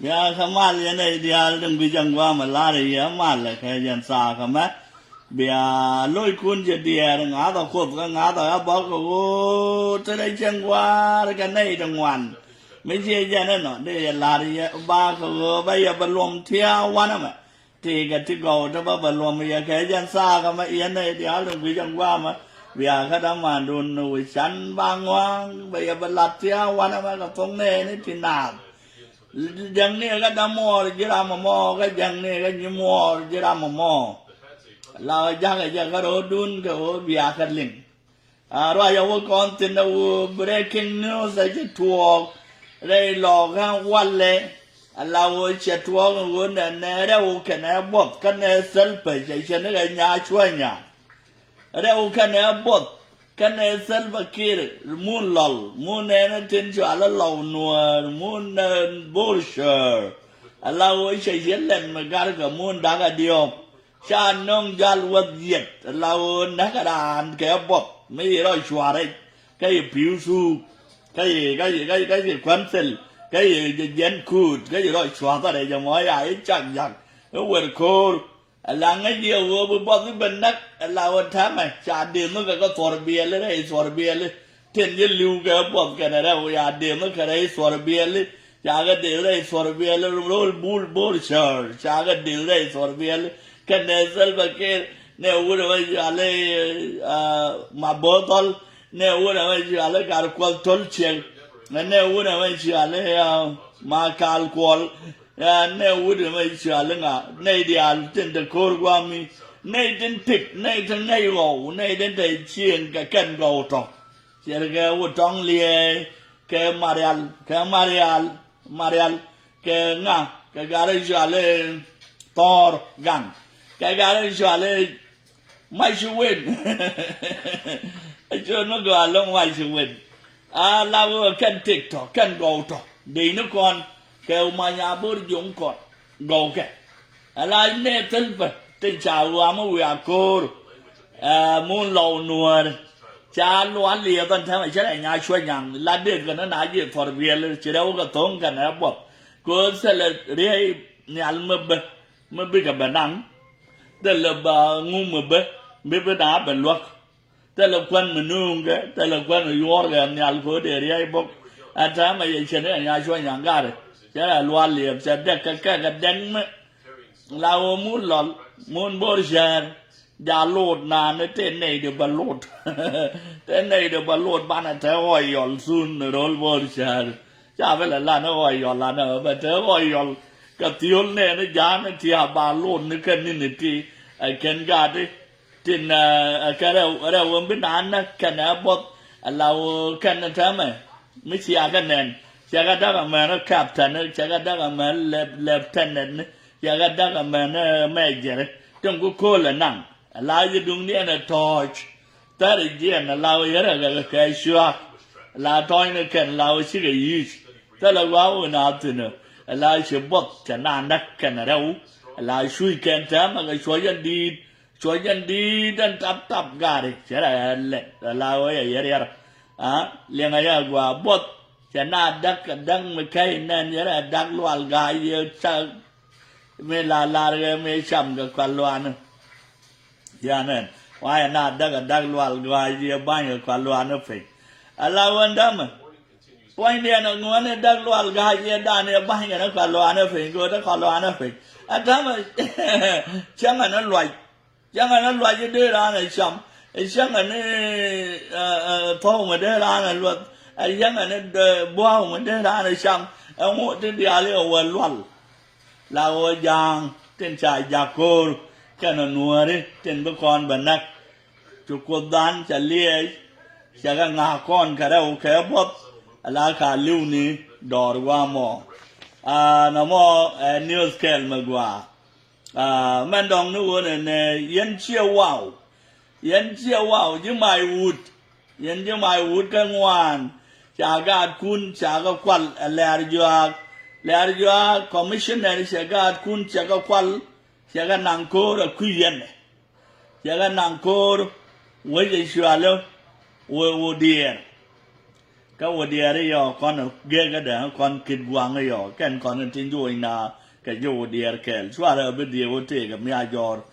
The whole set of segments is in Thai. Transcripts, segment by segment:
ya kama yana ideal din bijan gwa malari ya mala ka jan sa kama bia lôi kun je dia ngã tao khốt cái ngã tao bỏ ko tới đây chân qua cái này trong ngoan mấy gì vậy nó để là đi ba ko bây giờ bận lom theo quan mà thì cáiที่เขาจะbận lom bây giờ cái chân xa cái mà yên này thì áo đừng bị chân qua mà bia cái đó mà đun nuôi chăn bang hoang bây giờ bận lặt theo quan mà cái phong này nó thì nào dân này cái đam mò chỉ làm mà mò cái dân này cái gì mò chỉ làm mà mòเราอยากจะกระโดดดุนก็วิอาคัดลิงเราอยากว่าคอนเทนต์ breaking news จะถูกได้หลอกกันวันเลยเราจะถูกกันเนี่ยเราแค่บดกันเนี่ยเซลไปจะเช่นกันยาช่วยยาเราแค่บดกันเนี่ยเซลไปคิดมูนหลอมูนเนี่ยทิ้งชัวร์แล้วหลอกนัวมูนบูลเชอร์เราจะเช่นเล่นมาการกับมูนดักเดียวชาน้องจัลวัดเย็ดเรานักการแกบดไม่ร้อยชัวร์เลยแกผิวสูแกควันเซลแกเย็นคูดแกร้อยชัวร์อะไรจะมอยไอ้จังยังเวอร์โคลหลังไอ้เดียวว่าบดที่เป็นนักเราทำไมชาเดียวมันก็สวรเบียเลยไอ้สวรเบียเลยเทียนยันลิวแกบดกันนะเราอยากเดียวมันก็ไอ้สวรเบียเลยชาก็เดียวไอ้สวรเบียเลยโรลบูลเชอร์ชาก็เดียวไอ้สวรเบียเลยกันเนี่ยเซลฟ์เกอร์เนี่ยวุ้นไว้อะไรมาบอทอลเนี่ยวุ้นไว้อะไรการควอลทอลเชงเนี่ยวุ้นไว้อะไรมาคาร์ควอลเนี่ยวุ้นไว้อะไรงะเนี่ยเดียร์ตินเดคอร์กวามีเนี่ยตินทิกเนี่ยตินไงโง่เนี่ยตินได้เชียงกับกันโง่ตองเชียงกับวุ้นตองเลี้ยกับมาริอัลกับงะกับการอะไรตอร์กัน cái đó làเลยไม่ช่วยช่วยนักการลงไม่ช่วยเรากันติ๊กต็อกกันกูต่อดีนักการแกมาหยาบร์ยงก่อนกูแกอะไรเนี่ยทิลป์ติดชาวว่ามันวิอาโคร์มูนลาวนัวชาลวนเลียตอนทำไอ้เจ้าไอ้ยาช่วยยังลาเด็กกันนั้นอาจจะฟอร์เวียเลยเชื่อว่าก็ต้องกันนะบอกกูเสร็จเรียเนี่ยมันเป็นกับบังแต่ละบางงูมือเบะไม่เป็นหาเป็นลวกแต่ละคนมันนุ่งกันแต่ละคนมันย้อนกันเนี่ยอัลโคเดียร์บอกอาจารย์มาอย่างเช่นนี้งานช่วยอย่างกันเลยจะล้วนเหลี่ยมจะเด็กกันเด้งมั้ยเรามูนหลอนมูนบริษัทยาโลดนานเต้นในเดือบอลโลดเต้นในเดือบอลโลดบ้านเธออ้อยยอลซุนโรลบริษัทจ้าเวลาล้านอ้อยยอลล้านแบบเธออ้อยยอลกับที่คนเนี่ยนะยานที่อาบาโลนนึกกันนี่ที่ไอ้เคนกาดิที่น่ะก็เราวันเป็นนานนะกันนะบดเรากันนะทำไมไม่ใช่กันเนี่ยจะกันได้กับมันนะแคปทันนะจะกันได้กับมันเลฟเทนนะจะกันได้กับมันนะเมเจอร์จงกูโคลนั่งเราจะดูเนี่ยนะทอชแต่เดี๋ยวนะเราเยอะกับแค่ชัวเราทอยนะกันเราชิคกี้พายแต่เราว่าวันนั้นเนี่ยเราจะบดจะนานนักกันนะเราช่วยกันทำมันช่วยยันดีดันตับกันเลยใช่ไหมเราอย่างเงี้ยเลี้ยงอะไรกว่าบดจะน่าดังไม่ใช่นั่นอย่างเงี้ยดักลวลกายเยอะจังไม่ลาเลยไม่ช้ำกับความลวลอย่างนั้นว่าน่าดักลวลกายเยอะบ้างกับความลวลนั่นเองเราวันดำวันเดียวนะงัวเนี่ยดักลวลกายเยอะด้านเนี่ยบ้างกับความลวลนั่นเองก็ต้องความลวลนั่นเองอาจารย์ช่างนั้นรวยจะได้ร้านไอ้ช่างนั้นพ่อมาได้ร้านไอ้รวยไอ้ช่างนั้นบัวมาได้ร้านไอ้ช่างเอาหมดที่เดียวเลยวันรวยเราอย่างเต้นชายยาโกลแค่นั้นนัวเลยเต้นบุคคลบันนักจุกดานจะเลี้ยจะก็งาก้อนก็ได้โอเคบดลาคาลิวนี่ดอร์ว่ามอนะมอนิวส์แคลมากว่ามันดองนู้นเนี่ยยันเชี่ยวว่าวยังไม่วุดกันวันจากการคุณจากกวาลเลอร์จัวคอมมิชชันเนอร์จากการคุณจากกวาลจากนังโคร์คุยยันจากนังโคร์วันที่ชัวร์แล้ววันเดียร์ ก็วันเดียร์ได้ยอก่อนเกี่ยก็เดี๋ยวก่อนกินวางได้ยอแก่นก่อนทิ้งอยู่อีนาก็อยู่เดียร์แก่ช่วยเราไปเดียวเตะกับมีอาจอร์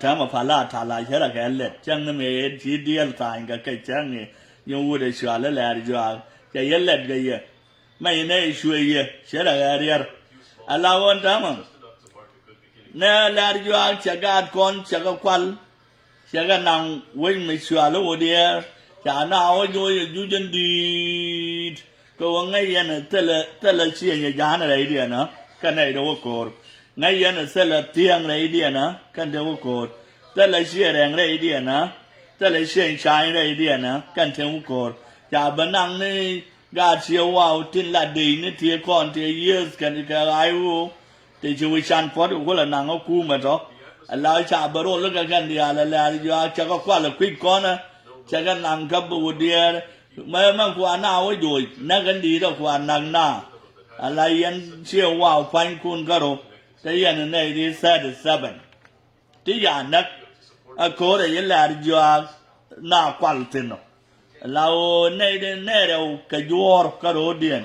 ถ้ามาพาลาทาลายเชื่อแก่เล็ดจังนั่นเองที่เดียร์ตายก็แก่จังเนี่ยยังวูดเชื่อแล้วแหละจ้าจะเย็นเล็ดก็เยอะไม่ในช่วยเยอะเชื่อแก่เดียร์อะไรวันทำเนี่ยแหละจ้าจะการก่อนจะก็ควอลจะก็นั่งวิ่งไม่ช่วยแล้ววันเดียร์จะน่าเอาอยู่จนดีก็ว่าไงยันแต่ละเชียงยานอะไรเดียนะกันไอ้ดาวโกรไงยันแต่ละเตียงอะไรเดียนะกันดาวโกรแต่ละเชียงอะไรเดียนะแต่ละเชียงชายอะไรเดียนะกันดาวโกรจะบันนังนี่กาเชียวว่าทิ้งละดีนี่เทียก่อนเทียเยสกันอีกอะไรวูที่ชีวิตฉันพอดูคนละนังก็คู่มาจ้ะแล้วจะบรรลุแล้วกันเดียร์แล้วจะก็คว้าละควิดก่อนนะจะกันนังกับบูเดียร์มันควรน่าไว้ดูนักกันดีต้องควรนังหน้าอะไรยันเชื่อว่าฟังคุณก็รู้แต่ยันในที่เซต7ที่ยันนักโคตรยันแหลกจวหน้าควอลตินเราในเราขยัวก็รู้เดียน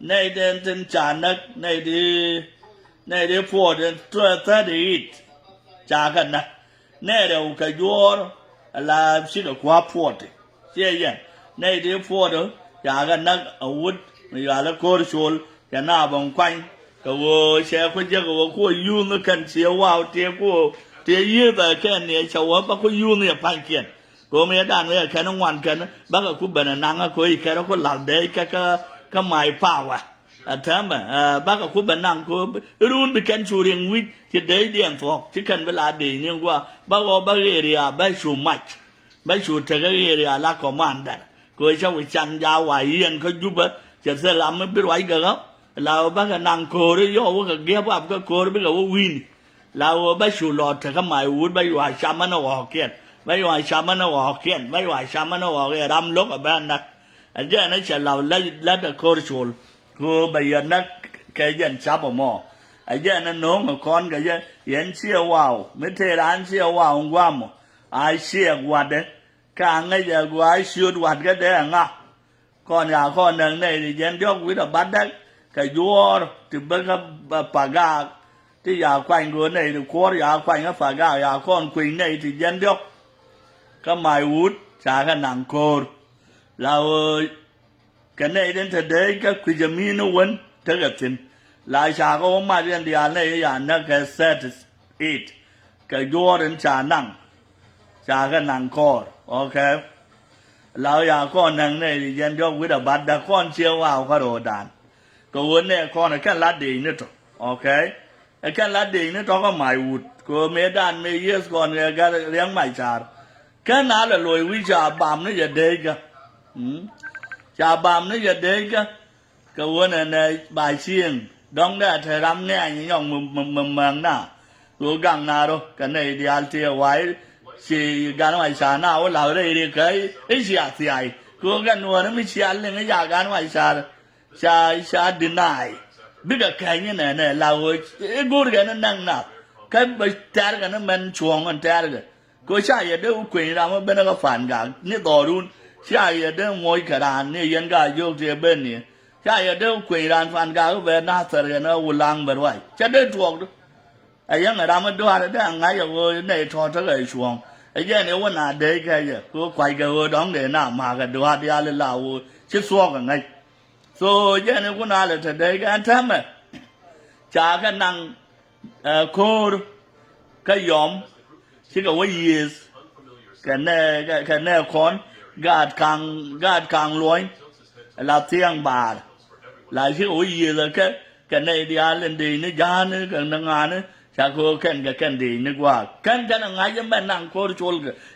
ในเดินถึงจานักในที่พอดตัว38จากกันนะในเราขยัวลาสิลกว่าพอดเสียยันในที่พอดจากกันนักอาวุธมีอะไรก็รู้ชลจะน่าบังคับก็ว่าเชื่อคนจะก็ว่าคุยยุ่งกันเสียว่าเที่ยวกูเที่ยวยืดแต่แค่เนี่ยชาวบ้านคุยยุ่งเนี่ยพันเกียนก็ไม่ได้เนี่ยแค่น้องวันกันบ้านก็คุยแบบนั้นก็คุยแค่เราคนหลับเด็กก็ไม่ป่าวอ่ะทำบ้านก็คุยแบบนั้นก็รุ่นไปกันชูเรียงวิทย์ที่เดียนฟอกที่กันเวลาดีเนี่ยว่าบ้านก็บ้านเรียบ้านชูมัดบ้านชูเทกเรียละก็มันได้ก็ชาวจันยาวไหวยันเขายุบจะเสลามันเป็นไหวกันครับเราบ้านก็นั่งโคเรียว่าก็เกี่ยวกับก็โคเรียก็ว่าวินเราบ้านชูหลอดก็ไม่วุ้นบ้านว่าชามันเอาออกเกียนไม่ว่าชามันเอาออกเกียนไม่ว่าชามันเอาออกรำลกกับบ้านนักอันนี้นั่นจะเราแล้วแต่โคเรชูลก็ไปยันนักแค่ยันชาบหม้ออันนี้นั่นน้องกับคนก็ยันเชี่ยวว่าวไม่เท่ร้านเชี่ยวว่าวงว่ามั้งไอเชี่ยววัดเด้ข้างไอ้จะกูไอเชี่ยววัดก็ได้ง่ะก่อนอยากคนหนึ่งในยันยกวิธีบัตรได้ก็ยัวที่เบิกปากกาที่อยากคว้างกูในที่ควออยากคว้างก็ปากกาอยากคนคุยในที่ยันยกก็ไม่วุฒิจากนังโครเรากันในเดินทางเด็กก็คุยจะมีนวันเท่ากับสินหลายชาก็มาเรียนเดียร์ในอย่างนั้นก็เซต8ก็ยัวเดินชานังจากนังโครโอเคเราอยากคนหนึ่งในยันยกวิธีบัตรแต่คนเชื่อว่าเขาโดดานก็วันนี้คนแค่ลัดดีนี่ตัวโอเคแค่ลัดดีนี่ตัวก็ไม่วุฒิก็เมดานไม่เยสคนก็เลี้ยงไม่จาร์แค่นั้นเลยลอยวิชาบามนี่จะเด็กชาบามนี่จะเด็กก็วันนี้บ่ายเชียงดองได้เธอรำเนี่ยยังมึงน่ะตัวกังนารู้กันในเดียร์ที่ไว้สิการไม่ชาหน้าว่าเราได้เรียกใครไอ้เสียเสียก็กันวัวนั้นไม่เชียร์เลยไม่อยากการไม่ชาดินายบิ๊กแข่งเนี่ยเรากูเรียนนั่งนับแค่ไปแทนกันนั้นมันช่วงกันแทนกันก็ใช่ยังเดี๋ยวคุยเราไม่เป็นก็ฝันกันนี่ต่อรุ่นใช่ยังเดี๋ยวมวยขนาดนี่ยังก็ยกเจ็บเป็นนี่ใช่ยังเดี๋ยวคุยร้านฝันกันก็เป็นน่าเสียนะวุ่นลังแบบว่าจะได้ถูกไอ้ยังเราไม่ดูอะไรได้ไงอย่างว่าในทอดเท่าไหร่ช่วงไอ้ยังเนี่ยว่าน่าเด็กแค่ยังก็ควายกันว่าดองเดินหน้ามากันดูอะไรอะไรเราชิดซ้อกันไงsoยังเนี่ยว่าน่าเลยแต่เด็กกันทำไมจากกันนั่งโครก็ยอมที่ก็ว่าyesกันแน่คนกาดกลางลอยลาเที่ยงบาทหลายที่โอ้ยyesกันในเดียร์เล่นดีนี่ยานี่กันงานนี่จากโคกันดีนึกว่ากันงานยังไม่นั่งโครชล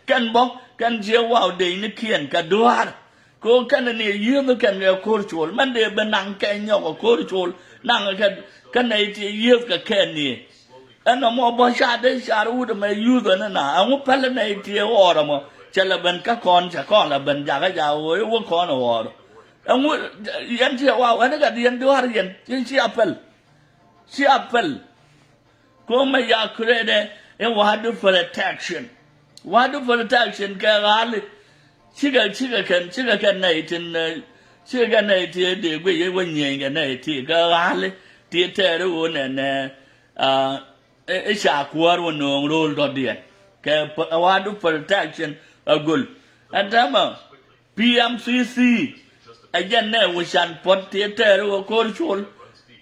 กันบอกกันเชื่อว่าดีนี่เขียนกันด้วยก็กันนี่ยืมกันเนี่ยโครชลมันเดี๋ยวเป็นนั่งแกงยอกโครชลนั่งกันในที่ยืมกันแค่นี้อันนั้นมอบชาได้ชารูดมาอยู่ตัวนั้นนะอันว่าพัฒนาที่ออร์มาจะละเป็นก็คนจะก้อนละเป็นอยากจะเอาไว้ว่าคนออร์อันว่ายันเชื่อว่าอันนั้นก็ยันด้วยยันเชื่อเปิลก็ไม่อยากเคยได้เอ็งว่าดู for protection ก็อะไรชิคกันในที่ ชื่อกันในที่เด็กไปยังวันเย็นกันในที่ก็ร้านเลยที่เธอรู้เนี่ยไอ้ชาควาวันนองโรลตัวเดียนแค่ว่าดู protection กุลอันนั้นมั้ง PMCC ไอ้ยันเนี่ยวิชันพอดที่เธอรู้โคตรชล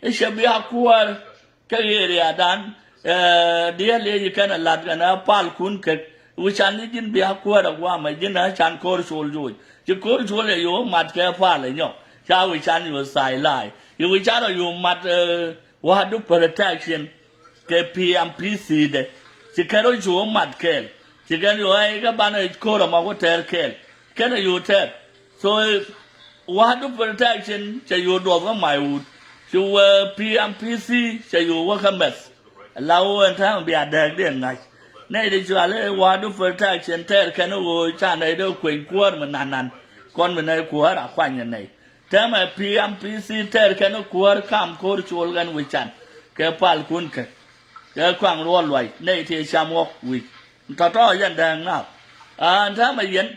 ไอ้ชาบิอาควาก็เรียดันเดี๋ยวเลยกันหลัดกันนะพาลคุณก็วิชันนี่จินบิอาควาว่าไม่จินนะชันโคตรชลจุยจะโคตรชลเลยอยู่มัดแค่พาเลยเนาะชาววิชันอยู่สายไล่อยู่วิชันอยู่มัดว่าดู protection แค่ PMPC เด้จะแค่รู้อยู่มัดแค่จะแค่อยู่ไอ้ก็บ้านไอ้โคตรมาก็เทอแค่แค่อยู่เทอ so ว่าดู protection จะอยู่ดวงก็ไม่อุดชูPMPC จะอยู่ว่าขมัสเราทางเบียดแดงเรื่องไงในที่ชัวร์เลยว่าดู protection เทอแค่นู้นชาในเรื่องขวงขวดมันนานๆก่อนมันในขวดอะขวัญยังไงแต่มา PMPC เทอแค่นู้นขวดข้ามโคตรชลกันวิจันแค่พาลคุณแค่ขวางรัวรวยในที่ชามกวิต่อยันแดงนะถ้ามาเย็น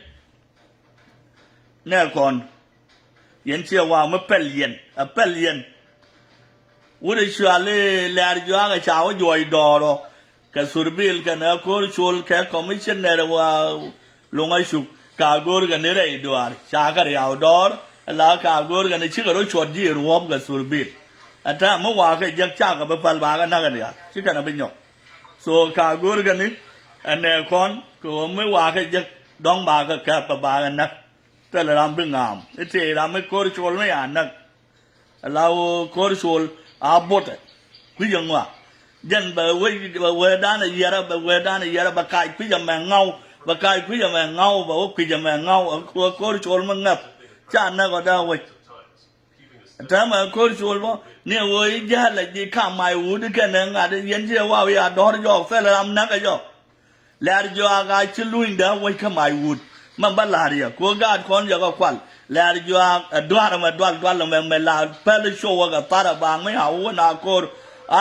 แน่ก่อนเย็นเชื่อว่าไม่เป็นเย็นเป็นเย็นวุฒิชัวร์เลยแลร์จัวกับชาวย่อยดอร์กับสุรบิลกันนะโคตรชลแค่คอมมิชชั่นเนอร์ว่าลงไอชุกกาโกร์กันนี่ได้ดูอะไรชากันยาวดอร์แล้วกาโกร์กันนี่ชื่อกันรู้ชดยี่รวมกับสุรบิลถ้าเมื่อวานก็ยังจ้างกับพัลบากันนักกันเนี่ยชื่อกันเป็นหยกส่วนกาโกร์กันนี่อันนี้คนก็เมื่อวานก็ยังดองบาก็แค่ปะบากันนักแต่ละรำเป็นงามไอ้ที่รำไม่โคตรชลไม่อ่านนักเราโคตรชลอาบดคุยยังว่ายันแบบเวด้านเยอะแบบเวด้านเยอะแบบกายคุยยังแมงเงาแบบกายคุยยังแมงเงาแบบว่าคุยยังแมงเงาโคตรชลมันงับจานนักก็ได้เว้ยแต่มาโคตรชลว่าเนี่ยเว้ยยันเลยที่ข้ามไม่หูดิแค่นั้นอ่ะยันเชื่อว่าวิอาดอร์ยอกเฟลรำนักก็ยอกแล้วจะอากาศชิลุยเดาไว้ข้ามไม่หูมันบัลลาเรียกูกาดคนอยากก็ควาแล้วจะดวาร์มาดวาร์ลงมาลาเพลโชว์กับตาบางไม่เอาว่านาโคร์ไอ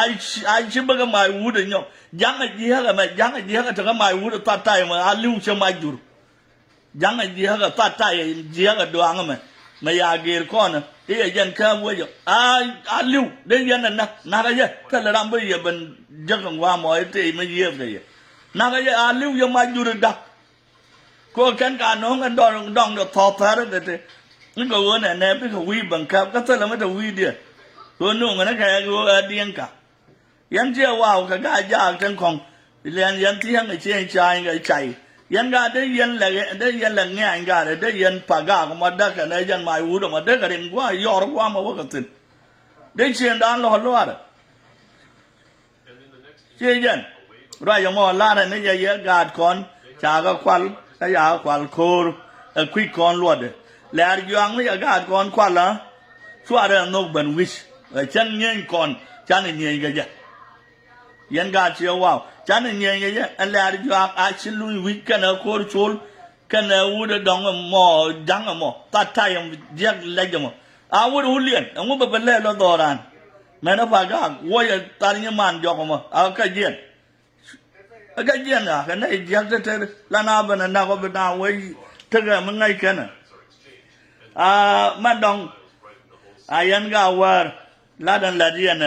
ชิบะก็ไม่หูดิเนาะยังไงดีฮะก็ไม่ยังไงดีฮะก็จะก็ไม่หูตัดใจมาอาลิวเชื่อไม่จุดยังไงดีฮะก็ตัดใจดีฮะก็ดวงไม่อยากเกิดคนที่ยันแค่ว่าอยู่อาลิวเดี๋ยวยันนั่นนักยังถ้าเราทำไปยังเป็นจังหวะมวยที่ไม่เยี่ยมเลยนักยังอาลิวยังไม่จุดดักก็แค่การน้องกันดองทอพาร์ตเด็ดนี่ก็ว่าเนี่ยเป็นเขาวีบังคับก็ถ้าเราไม่ต้องวีเดียก็นุ่งกันนะแค่ก็เดียงกะยันเจ้าว่าก็ได้ยากทั้งของเรียนยันที่ยังไอ้เชี่ยงใจไอ้ใจยันก็ได้ยันแหละง่ายก็ได้ยันปากก็มาได้กันได้ยันไม่วูดมาได้กันเองว่ายอร์กว่ามาว่ากันสิได้เชียนด้านละหัวล้วนเชี่ยยันรายมอลาเนี่ยนี่เยอะกาดคนจากก็ควันถ้าอยากควันโคร์คุยคนล้วนแล้วยังไม่อยากกาดคนควันละช่วยเรื่องนกบันวิชฉันเงี้ยคนฉันเงี้ยกันยันกาเชียวว่าฉันเงี้ยกันอันแล้วยังอาชิลุยวิกันโคร์ชลกันวูดดองมอจังมอตัดไทยยักเล็กมออาวุธหุ่นเลี้ยนอาวุธเป็นเล่ละดอรันแม่นพากางว่าจะตานี่มันจอกมออาก็เย็นก็เย็นอ่ะกันไอ้ยักษ์เธอลานาบันนาก็เป็นนาไว้ถ้าเกิดมันไงกันมันดองยันก็ว่าลาดันลาเดียน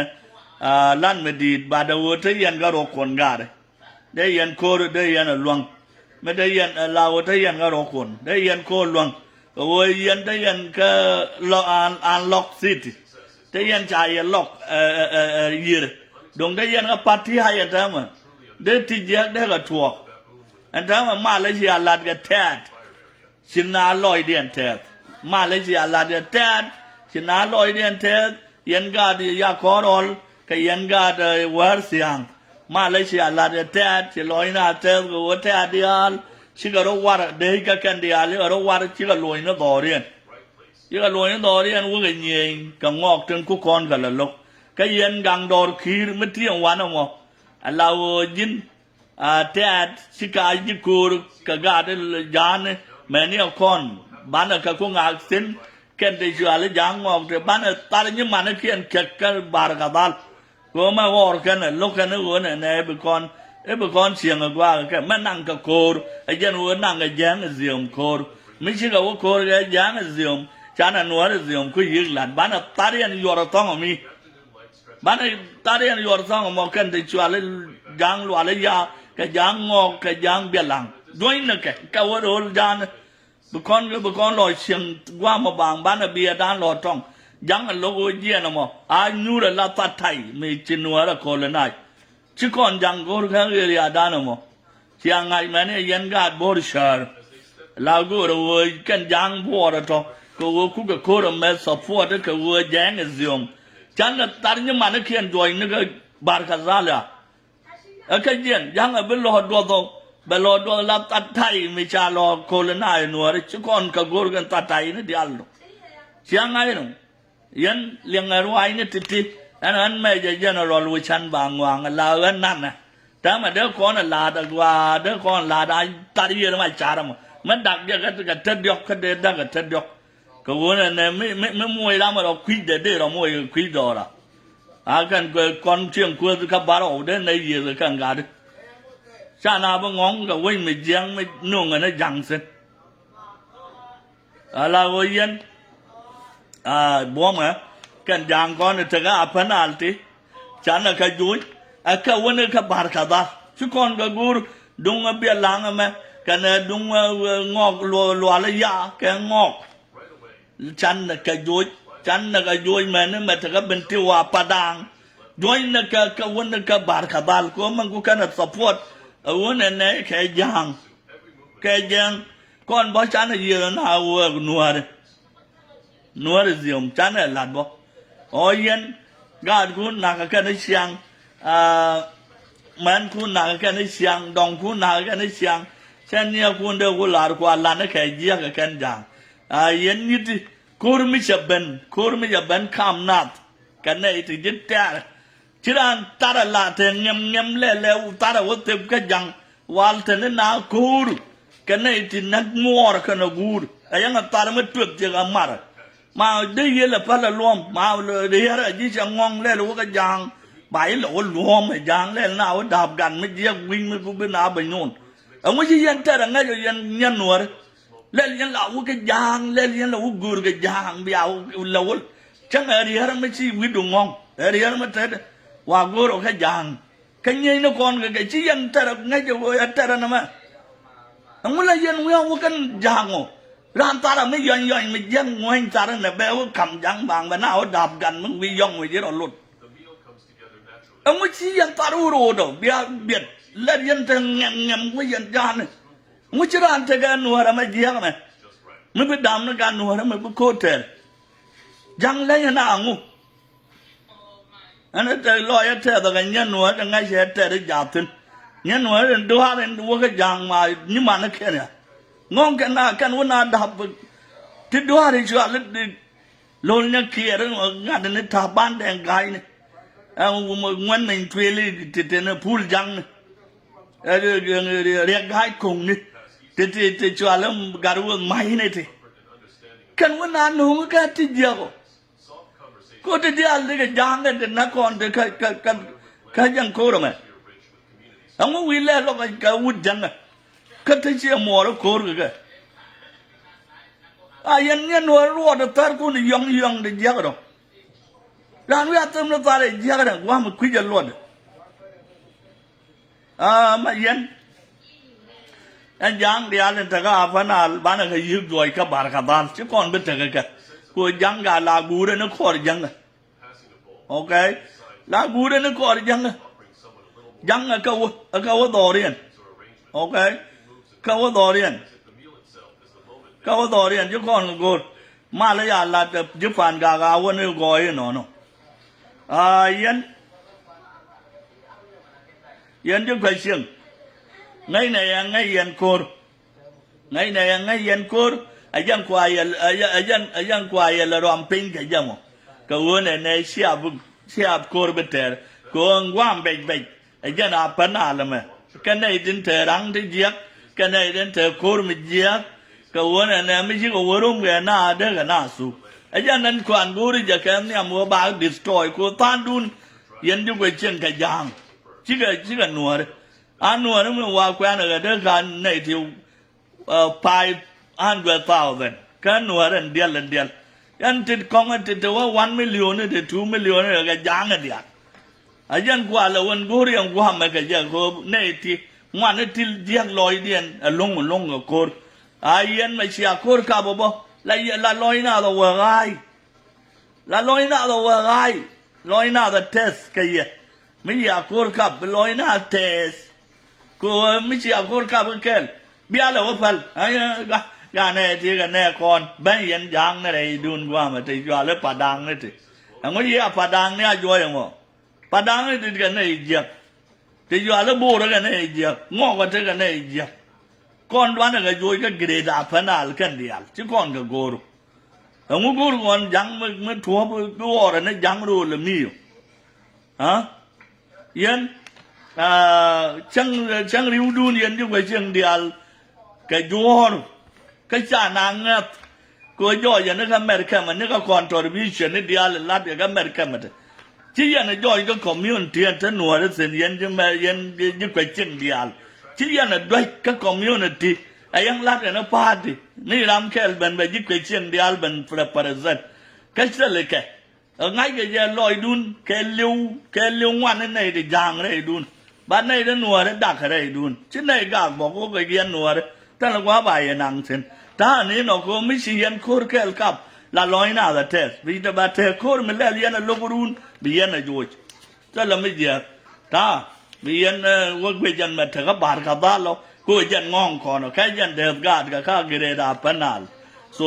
ล้านไม่ดีบาดวัวที่ยันก็รอคนกันได้ยันโคร์ได้ยันหลวงไม่ได้ยันลาวที่ยันก็รอคนได้ยันโคหลวงวัวยันได้ยันก็ล็อกอันล็อกซิตี้ได้ยันใจล็อกยีร์ดงได้ยันก็ปาร์ตี้ให้ยันทำมันได้ที่แยกได้ก็ทัวร์อันทำมันมาเลเซียลาดก็แท้ชินาลอยเดียนแท้มาเลเซียลาดก็แท้ชินาลอยเดียนแท้ยันก็ดียาคอรอลก็ยันก็ได้วาร์เสียงมาเลเซียลาดก็แท้ชิลอยน่าแท้ก็ว่าแท้เดียลชิกะรวาร์เด็กก็แค่เดียลรวาร์ชิกะลอยน่าต่อเรียนชิกะลอยน่าต่อเรียนว่ากันยังก็งอกถึงคุกคอนกันละลูกก็ยันกังดอร์คีร์ไม่เที่ยงวันมั้งเราจินแท้ชิกาจิกูร์ก็กาดจานแม่เนี่ยคนบ้านก็คงอาศินแค่ได้ช่วยจางงอกแต่บ้านตอนนี้มันเขียนแค่กันบาร์กาดัลก็มาวอร์กันลูกกันหัวเนี่ยเป็นคนเสียงกว่าแค่มันนั่งกับโคร์ไอ้ยันหัวนั่งกับยังเสียงโคร์ไม่ใช่กับว่าโคร์กับยังเสียง chana nuare zium ku yiglan bana tarian yor tong mi bana tarian yor tong mo kan de chwale jang lo ale ya ka jang ngok ka jang belang doin na ka wo ol jan bukon lo siang gwa mo bang bana bia dan lo tong jang lo go je na mo a nyu la ta thai me chinuara ko le nai chi kon jang go ka ya dan mo chiang ngai mane yen ga bor shar la go ro kan jang bo ra to ko ku ka ko me support ka wo jang zium chan na tar ni man kien join ni ga bar ka zala a ka jen jang a be lo do do be lo do la ta thai me cha lo ko le nai no re chi kon ka go gan ta thai ni dial lo chiang ngai no yen liang a ruai ni ti an me je general wi chan bang wang la an nan na ta ma de ko na la da gwa de ko la da ta ri ma cha ra mo man dak je ka ta diok ka de da ka ta diok ko wona ne me mui la ma ro kwi de ro mui kwi do ra a kan ko kon chiang ko ka ba ro de nei ye ka ga de cha na ba ngong ka wei me jiang me nu nga na jang se ala wo yen bo ma kan jang ko ne ta ga penalty cha na ka ju a ka wona ka bar ka da chu kon ga gur dung a bia lang ma ka ne dung ngok lo la ya ka ngok chan na ka juj ma ne ma ta ka ben ti wa padang join na ka wona ka bar ka dal ko man ku kana support wona ne ka jang kon bo chan ye na wo nuar zium chan la bo o yen ga ku na ka ne siang man ku na ka ne siang dong ku na ka ne siang chen ne ku de ku lar ku la ne ka ji ka kan jang yen ni ti kurmi jaban kam nat kan ne ti jit ta chiran tara la te ngem le tara wo te ka jang wal te ne na kur kan ne ti na ngor ka na gur ayang tara me tup je ga mar ma de ye la pa la lom ma le de ya ji cha ngong le lo ka jang bai lo lom me jang le na wo dab gan me je wing me bu na ba non ang mo ji yan tara nga yo yan nyan nuar le yan la wo ka jang le yan la wo gur ka jang biao la wo chang ari har me chi wi du ngong ari har me te wa gur ka jang ka nyai no kon ka chi yan tara nga yo wo tara na ma ang mo la yan wo kan jang o ran tara me yan me jang ngoin tara na be wo kam jang bang ba na wo dab gan me wi yong we je ro lut ang mo chi yan tara ro do bia biet le yan te ngem wo yan jan mu chiran te ga nuara ma jiang me me be dam na ga nuara me bu ko te jang le na angu ana te lo ya te da ga nyan nuara nga she te de ja tin nyan nuara do ha ren wo ga jang ma ni ma na ke ne ngong ka na kan wo na da ti do ha ri chwa le lo nya ki ya nga de ne ta ban de gai ne ngwan men twe le te ne phul jang ne re gai kong ne te chwa le garu mai ne te kan wo na nu ka ti ja ko te dia le ga jang de na kon de ka jang ko ro me ang wi le lo ka wut jang ka te chi mo ro ko ro ga a yan yan no ro de tar ku ni yong de ja ro ran wi atam no ta le ja ga wa ma ku ja lo de ma yan anh giang đi ăn thì cái apa na bán là cái yêu rồi các bạn các bạn chứ còn biết cái cái của giang gà là gu đấy nó khó giang này ok là gu đấy nó khó giang này giang ở câu đỏ điền ok câu đỏ điền chứ còn gu mà lấy là chứ phản gà vẫn nó gọi nó yên chứ phải xiên ngay này ngay yên cor ayan kwai la rom ping ka jamo ka wona ne siap kor beter ko ngwam be ayan apana la me ka nei din te rang de jiak ka nei din te kor mi jiak ka wona ne mi ji ko worum ga na de ga na su ayan nan kwan guri ja ka ne mo ba destroy ko tan dun yen ju ko chen ka jang chi ga nuar annual no wa kwa na de kan nei ti 500,000 kan nuar en dial ยันติดกองกันติดว่า1 million เนี่ย2 million เนี่ยก็ยังกันเดียอายันกว่าละวันกูเรียงกว่ามันก็จะก็เนี่ยที่มันเนี่ยที่เดียงลอยเดียนลงก็โคตรอายันไม่เสียโคตรข้าบ่ละลอยหน้าตัวไงละลอยหน้าตัวไงลอยหน้าตัวเทสก็ยังไม่อยากโคตรข้าไปลอยหน้าเทสกูไม่เสียโคตรข้าเป็นแค่เบี้ยแล้วว่าพันไอ้ก็เนี่ยที่กันเนี่ยก่อนแบงยันยังเนี่ยดูนกว่ามันจะจ่อเลยปะดังเนี่ยที่อันนี้ปะดังเนี่ยจ่อยังบ่ปะดังเนี่ยที่กันเนี่ยเจ็บที่จ่อเลยบูรกันเนี่ยเจ็บงอกันที่กันเนี่ยเจ็บก่อนวันนั้นก็จ่อก็เกรดพันอะไรกันเดียร์ที่ก่อนก็กูรู้อันนี้กูรู้ก่อนยังมันทั่วไปกูอ่อนเนี่ยยังรู้เลยมีอยู่ฮะยันช่างริวดูยันที่ไปเชียงเดียร์ก็จ่อก็จะนั่งอ่ะก็ย่อยันนี่ก็อเมริกามันนี่ก็คอนทริบิวชั่นนี่เดียร์ลัดก็อเมริกามันที่ยันนี่ย่อก็คอมมูนิตี้ที่หน่วยเส้นยันจะมายันยิ่งไปเชียงเดียร์ที่ยันนี่ด้วยก็คอมมูนิตี้ไอ้ยังลัดเนี่ยพาร์ตี้นี่รำแค่เป็นไปยิ่งไปเชียงเดียร์เป็นเปรสเซนก็จะเลยแค่ไงก็จะลอยดุนแค่เลี้ยววันนี่ได้จางเลยดุนบ้านนี่ได้หน่วยได้ดักอะไรดุนที่ไหนก็บอกว่าก็เรียนหน่วยแต่ละว่าไปนังเส้นท่านี้นกไม่ใช่ยันโคร์เคลกับละลอยหน้าแต่เทสวิธีบัตรโคร์มันเลยยันลูกรุนบียันจูจแต่ละไม่เจอท่าบียันวักเวจันมาเถอะกับบาร์กับบ้านเรากูยันงองคอนแค่ยันเดือบกาดกับข้าเกเรดาปนัลโซ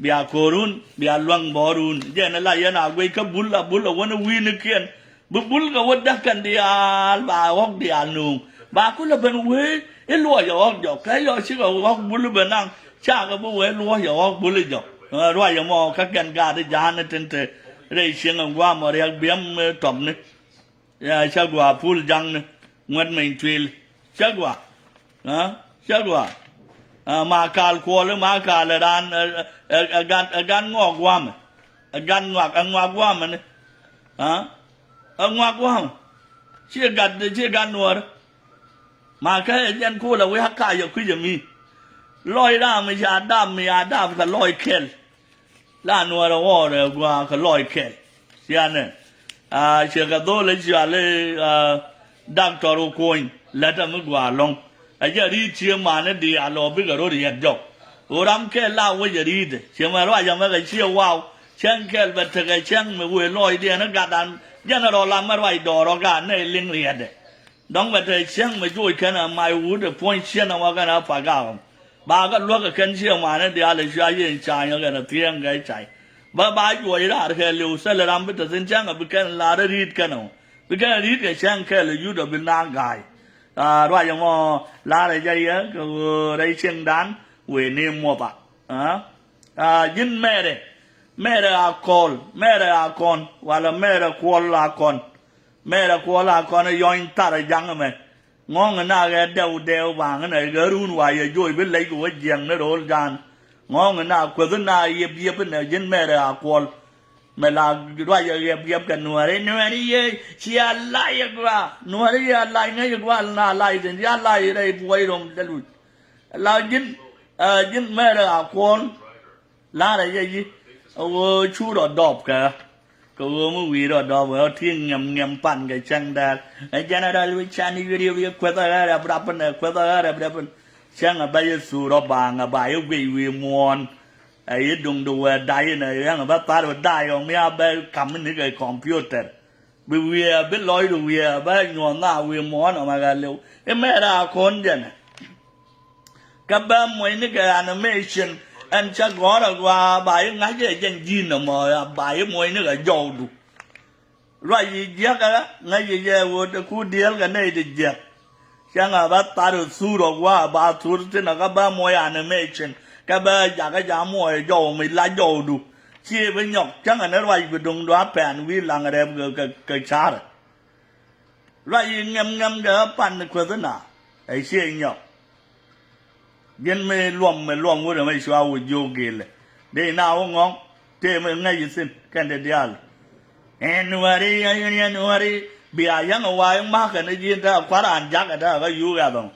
บีอาโครุนบีอาลวงบอรุนยันอะไรยันอาเวกับบุลละวันวินเกียนบุลกับวัดดักกันเดียลบาฮอกเดียลนุ่งบาคุละเป็นเวเอลัวอย่าฮอกจอกแค่ยอชิกับฮอกบุลเป็นนั่งชาก็บอกว่ารัวอย่าออกบุลจ่อรัวอย่ามองขัดกันกาได้จานนั่นเถอะเรื่องเชียงว่ามาเรียกเบี้ยมตบนี่ชากว่าพูดจังนี่เงินไม่ทวิลชากว่าชากว่ามาคาลควอลมาคาลร้านการงอกว่ามันการงอกว่ามันงอกว่าเชื่อกันนัวมาแค่ยันคู่เราไว้ฮักกายอย่าคุยจะมีลอยด้ามไม่ใช่ด้ามก็ลอยเคลล้านวัวเราว่าเลยกว่าก็ลอยเคลเสียเนี่ยเชื่อกันตัวเลยเชื่อเลยดักตอรุโกยแล้วจะไม่กว่าลงไอ้เจ้าดีเชื่อมาเนี่ยดีอาลอบิกรู้ดีอันจบโอ้รำเคลล่าว่าจะดีเชื่อมาว่ายังไม่เคยเชื่อว้าวเชื่อเคลแบบเธอเคยเชื่อไม่วัวลอยเดียนักการยันเราลำมาไว้ดอรกันในลิงเรียดดองแบบเธอเชื่อไม่ช่วยแค่นั้นไม่วุฒิพ้นเชื่อนะว่ากันนะปากเอาบาก็ลูกก็ขึ้นเชื่อมาเนี่ยเดี๋ยวเลยช่วยยิงใจอย่างกันเที่ยงไงใจบ้าอยู่อีหล่าแค่เลี้ยวเสร็จแล้วรำไปตัดสินใจกับไปแค่ลาได้รีดกันเอาไปแค่รีดแค่เชื่อแค่เลยอยู่ดับเป็นนางกายว่าอย่างว่าลาได้ใจเยอะก็ได้เชียงดันเวนี่มัวปะยินแม่เดอาคอลว่าละแม่เดาควอลอาคอนแม่เดาควอลอาคอนย้อนตาได้ยังไหมงองกันหน้าแกเดววางกันไหนก็รู้ว่าอย่าย่อยเป็นไรกูว่าเจียงนะโดนจานงองกันหน้าขวดหน้าเยียบเป็นเนี่ยยินแม่เลยกวลเมื่อลาว่าอย่าเยียบกันนัวนี่เชียร์ไล่กว่านัวนี่ไล่ไงกว่าหน้าไล่ถึงยาไล่ได้ป่วยลมจะหลุดเรายินแม่เลยกวลลาอะไรยี่ชูรอดอบกันก็มือวีรอดอบเอาทิ้งเงียบปั่นกับช่างแดดไอ้เจ้าหน้าที่วิชานี่วิริยะขวดอะไรปรับเป็นขวดอะไรปรับเป็นช่างใบสูรบางใบวิมวนไอ้ดงดูได้เนี่ยยังแบบตาดูได้ของมีอะไรคำนี้กับคอมพิวเตอร์วิเป็นลอยดูแบบย้อนหน้าวิมวนออกมากันเร็วไอ้แม่เราคนเดียนะกับแบบมวยนี่กับแอนิเมชันอันจะก่อนว่าใบงั้นจะยังยินออกมาใบมวยนี่กับยาวดูไรเยอะกันงั้นจะว่าคู่เดียวกันได้เยอะช่างแบบตาดูสูรว่าบาสูรที่นักแบบมวยแอนิเมชันกับแบบอยากจะมวยยาวไม่ละยาวดูเชี่ยเป็นหยกช่างอันนั้นว่าอยู่ตรงด้านแผ่นวิลังอะไรก็ชาร์ไรเงียบกับปั่นขวดน่ะไอ้เชี่ยหยกยันไม่รวมวุ้นไม่ชัวร์วุ้นโยกิเลยเดี๋ยวน่าว่าง้องเท่ไม่ง่ายยิ่งสิ้นกันเดียวนัวรีเบียยังว่ายังมากกันยินถ้าควารันจักถ้าก็อยู่กันต้อง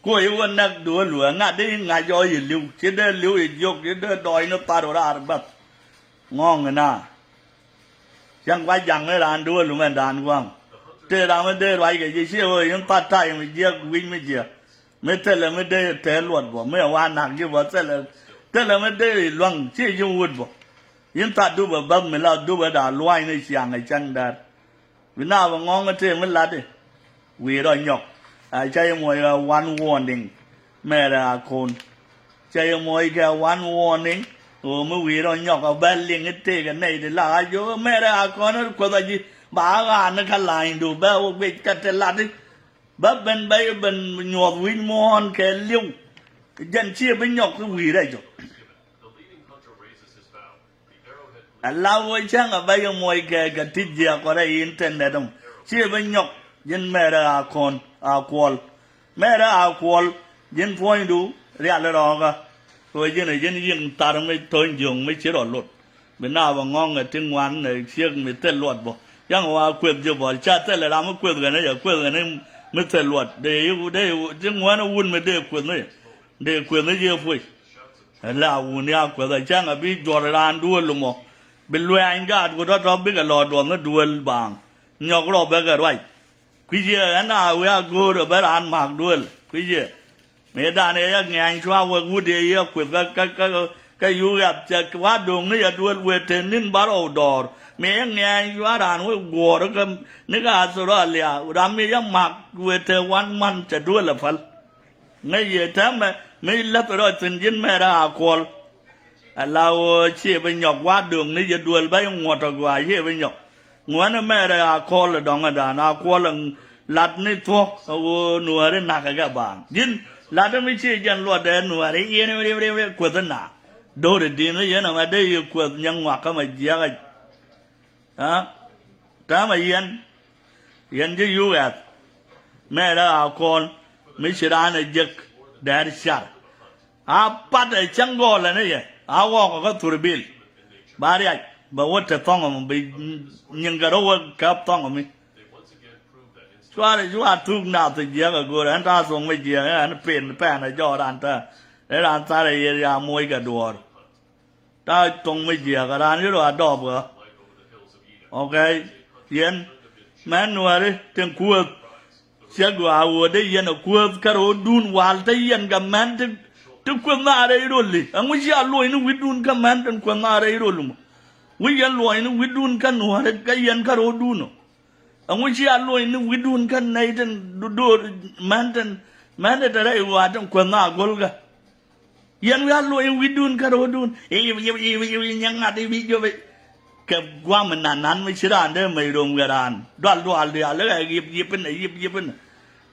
กูอยู่วันนักดูหลวงงัดได้งัดย่อยลิ้วเชื่อเดินลิ้วอีกยกเชื่อเดินดอยนับตาโดราบัด งองกันนะยังไว้ยังไม่รานด้วยหรือไม่รานกว้างเจอเราไม่ได้ไว้กับยี่เชี่ยวยังตัดใจไม่เจียวิ่งไม่เจียไม่เจอเลยไม่ได้แต่หลวดบ่ไม่ว่าหนักยี่บ่เจอเลยไม่ได้หลวงเชี่ยยูดบ่ยังตัดดูแบบบังไม่เล่าดูแบบด่าลอยในเสียงไอ้จันดาวินาว่างองกันเจอมันลัดวีรอยกไอ้ใจมวยก็วันวอร์นิ่งแม่ละคนใจมวยก็วันวอร์นิ่งโอ้เมื่อวีรอยกเอาเบลลิงเตะกันในเดือดละโยแม่ละคนนั้นคนที่บ้านักลายดูเบลเวกัดละดิบับเป็นหยอดวินมอนแค่เลี้ยวยันเชี่ยเป็นหยอกก็วีได้จ้ะเราช่างกับใบมวยแกกับที่เดียก็ได้อินเทอร์เน็ตเชี่ยเป็นหยอกยันแม่ละคนควอลแม่ละควอลยันพอยดูเรียกเลยหรอกะตัวยันตาไม่ทนยงไม่เชื่อหลุดเป็นหน้าว่างงกับถึงวันเนี่ยเชี่ยไม่เต้นหลุดบ่ยังว่าเกิดจะบอกชาติแต่ละเราไม่เกิดกันนะอย่าเกิดกันนี่ไม่เต้นหลุดเดี๋ยวจังวันวุ่นไม่ได้เกิดนี่เดี๋ยวเกิดนี่เยอะพุ่ยแล้ววุ่นเนี่ยเกิดแต่ช่างกับพี่จอร์แดนดูลงมาเป็นรวยอันก็กูต้องทำบิ๊กหลอดดวงก็ดูลบางยกรอบเบกอะไรคุยเยอะนะเวลากูเบลานมากดูลคุยเยอะไม่ได้เนี่ยยังไงชัวร์ว่ากูเดี๋ยวเกิดก็อยู่กับจะว่าดวงนี่จะดูลเวทนินบาร์เอาดอร์เมียงไงว่าด่านว่ากัวแล้วก็นึกอาสุราเลียรามียังหมักเวทวันมันจะด้วยละฟัลไม่เยอะทำไม่ลับรอดจนยินไม่ได้ควอลเราเชี่ยเป็นหยอกว่าดวงนี่จะด้วยไปงวดกว่าเชี่ยเป็นหยอกงวดนั้นไม่ได้ควอลดองด่านควอลลัดนี่ทั่วเอาหนัวได้หนักกับบ้างยินลัดไม่เชี่ยยันรอดแต่หนัวได้เย็นไม่ได้กวดหนาโดดดีนี่ยันมาได้กวดยังหวักก็มาเยอะถ้ามายันจะอยู่แบบแม่ละคนไม่ใช่ร้านเด็กเดริชาร์ปัดจังโกลนี่ว่าก็ทุรบิลบารีบ่าวจะต้องไปยังกระโดดกับต้องมีชัวร์ทุกนาทีเยอะก็อันตราส่งไม่เยอะอันเป็นแป้งจอรันตาแล้วรันตาเลยยามวยกันดัวถ้าตรงไม่เยอะก็รันที่เราดอบก็โอเคยันแม่นวดถึงขวดเสียกว่าวัวได้ยันขวดกระโดดดูนวาลได้ยันกับแม่นถึงขวดน่าอะไรรู้เลยอันวิชาลอยนึกวิดูนกับแม่นถึงขวดน่าอะไรรู้ลุ่มวิญญาณลอยนึกวิดูนกันหัวเด็กก็ยันกระโดดดูนอันวิชาลอยนึกวิดูนกันในถึงดูแม่นจะได้ว่าถึงขวดน่ากลกันยันวิญญาณลอยวิดูนกระโดดดูนยังไงที่วิจารณ์กับว่ามันนั้นไม่ใช่ร้านเดิมไม่รวมกันด้านเดียวแล้วยิบเป็น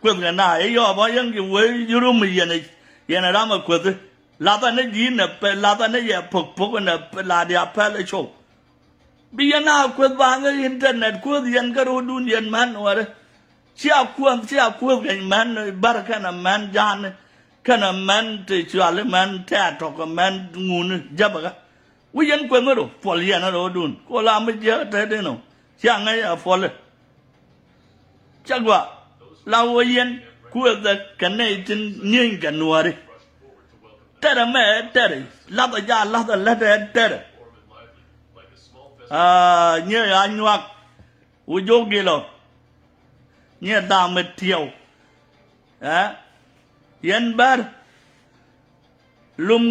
กวนกันได้ย่อพอยังอยู่ยูรุมียันรำมากวนลาตาเนี่ยยินเนี่ยเป็นลาตาเนี่ยพกเนี่ยเป็นลาเดียเพลโชบียันน่ากวนบางอินเทอร์เน็ตกวนยันก็รู้ดูยันมันว่าเชี่ยวกวนกันมันบาร์กันมันจานกันมันที่ชัวร์มันแท้ทอกมันงูนจับกันวิญญาณกวนไม่รู้ฟอลยันเราดูนก็ลาไม่เจอแต่เดินเชื่อไงฟอลจักว่าเราวิญญาณกวนแต่กันในจนยิงกันนัวดิแต่ละแม่แต่ละลาตยาลาตละแต่ละเนี่ยอันวักอุโยกิโลเนี่ยดามเที่ยวยันบาร์ลุม